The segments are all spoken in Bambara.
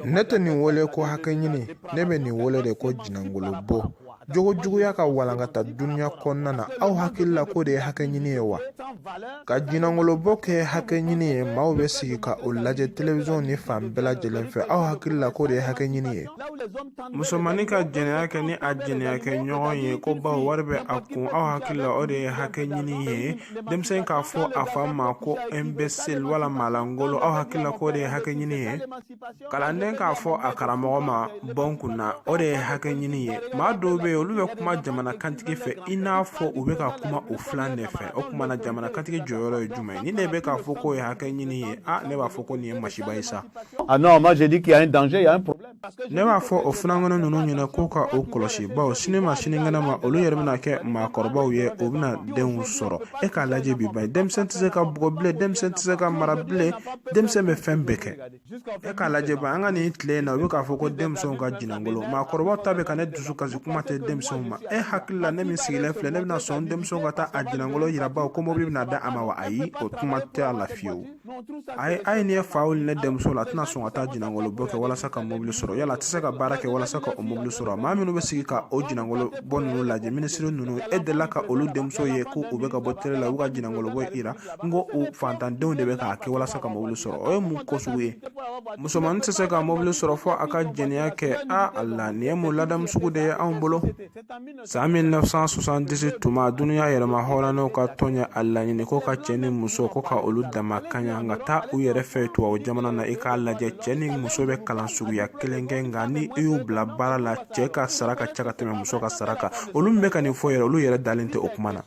Nete ni wole ko hakanyini, nebe ni wole de ko jinangolo bo. Jogo juguya ka walangata dunya konna na au hakilla ko de hakanyini wa. Ka jinangolo bo ke hakanyini mawbe sigi ka olaje television ni fam bela jelenfe au hakilla ko de hakanyini. Musomani ka jenea ke ni ajjenea ke nyogon ye ko ba warbe akun au hakilla o de hakanyini ye. Demsen ka fo afama ko imbecile wala malangolo au hakilla ko de hakanyini ye. Kalanden ka fo akaramogo ma bonkuna o de hakanyini ye. Ma dobe olu be kuma jamana kantigi fe ina fo ube ka kuma o flan ne fe o kuma na jamana kantigi joyoro e jume ni ne be ka fo ko ye hakanyini ye ne ba fo ko ni mashiba isa. Ah non, moi j'ai dit qu'il y a un danger, il y a un problème. Ne ba fo o flangono nunu nyina ko ka o koloshi ba o sinema siningana ma olu yermina ke ma korba ye o bina den soro e ka laje bi bay dem sentise ka bugoble dem sentise ka marable dem se me fembeke e ka laje ba anga ni tle na o ka fo ko dem so ka jinangolo ma korba tabe ka ne dusu ka kuma te dem so ma e hakilla ne mi sigile fle ne na son dem so ka ta ajinangolo yiraba ko mo bi na da amawa ayi o kuma te ala fiu ay ne faul ne dem so la tna so ta jinangolo boke wala saka mobile soro yala tse ka barake wala saka o mobile soro ma minu be sigi ka o jinangolo bonu laje ministre nunu e de la ka olu dem so ye ko o be ka botere la uga jinangolo boy ira ngo o fantan de be ka ke wala saka mobile soro o mu ko suwe musoman tse ka mobile soro fo aka jenia ke a Allah ne mu ladam sugu de an bolo sa 1978 tuma dunya yere ma holano ka tonya Allah ni ko ka cheni muso ko ka olu dama kanya ngata u yere fetu o jamana na e ka laje cheni muso be kalan sugu ya kelenge ngani yu bla bara la cheka saraka chaka teme muso ka saraka olu mbeka ni fo yere olu yere dalinte okumana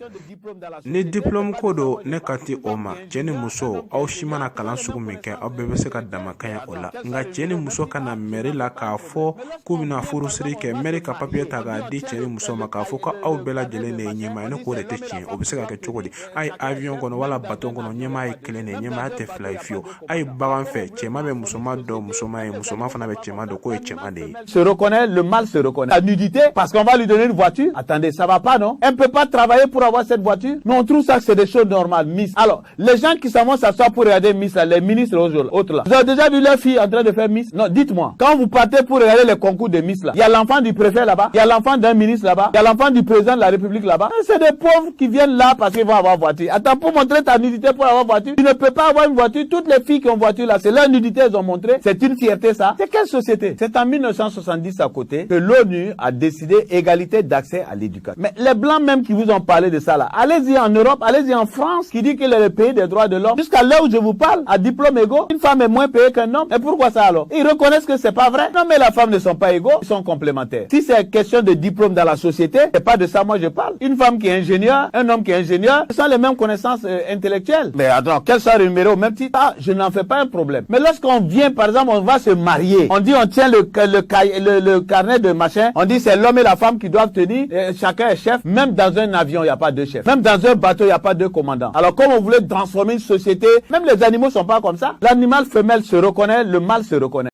ni diplôme kodo ne kati oma cheni muso au shimana kalan sugu minke au bebe se ka dama kanya ola nga cheni muso kana meri la ka fo kubina furu siri ke meri ka papier taga di cheni muso ma ka fo ka au bela jele ne nyema ne ko rete chien obiseka ke chokodi ay avion kono wala baton kono nyema ay klene nyema te fly fio ay bawan fe chema be musoma do musoma fana be chema do ko e chema de Se reconnaît, le mal se reconnaît. La nudité, parce qu'on va lui donner une voiture. Attendez, ça va pas, non? Elle ne peut pas travailler pour avoir cette voiture. Non, on trouve ça que c'est des choses normales, Miss. Alors, les gens qui s'en vont s'asseoir pour regarder Miss, là, les ministres autres là. Vous avez déjà vu leur fille en train de faire Miss? Non, dites-moi. Quand vous partez pour regarder les concours de Miss là, il y a l'enfant du préfet là-bas, il y a l'enfant d'un ministre là-bas, il y a l'enfant du président de la République là-bas. C'est des pauvres qui viennent là parce qu'ils vont avoir voiture. Attends, pour montrer ta nudité pour avoir voiture, tu ne peux pas avoir une voiture. Toutes les filles qui ont voiture là, c'est leur nudité, elles ont montré. C'est une fierté ça. C'est quelle société? C'est en 1970 à côté que l'ONU a décidé égalité d'accès à l'éducation. Mais les blancs même qui vous ont parlé de ça là, allez-y en Europe, allez-y en France, qui dit qu'il est le pays des droits de l'homme. Jusqu'à l'heure où je vous parle, à diplôme égaux, une femme est moins payée qu'un homme. Et pourquoi ça alors? Ils reconnaissent que c'est pas vrai. Non mais la femme ne sont pas égaux, ils sont complémentaires. Si c'est question de diplôme dans la société, c'est pas de ça moi je parle. Une femme qui est ingénieure, un homme qui est ingénieur, ce sont les mêmes connaissances intellectuelles. Mais attends, qu'elles soient rémunérées au même titre, ah, je n'en fais pas un problème. Mais lorsqu'on vient, par exemple, on va se marier, on dit on tient le carnet de machin, on dit c'est l'homme et la femme qui doivent tenir, chacun est chef. Même dans un avion, il n'y a pas deux chefs. Même dans un bateau, il n'y a pas deux commandants. Alors comme on voulait transformer une société, même les animaux sont pas comme ça. L'animal femelle se reconnaît, le mâle se reconnaît.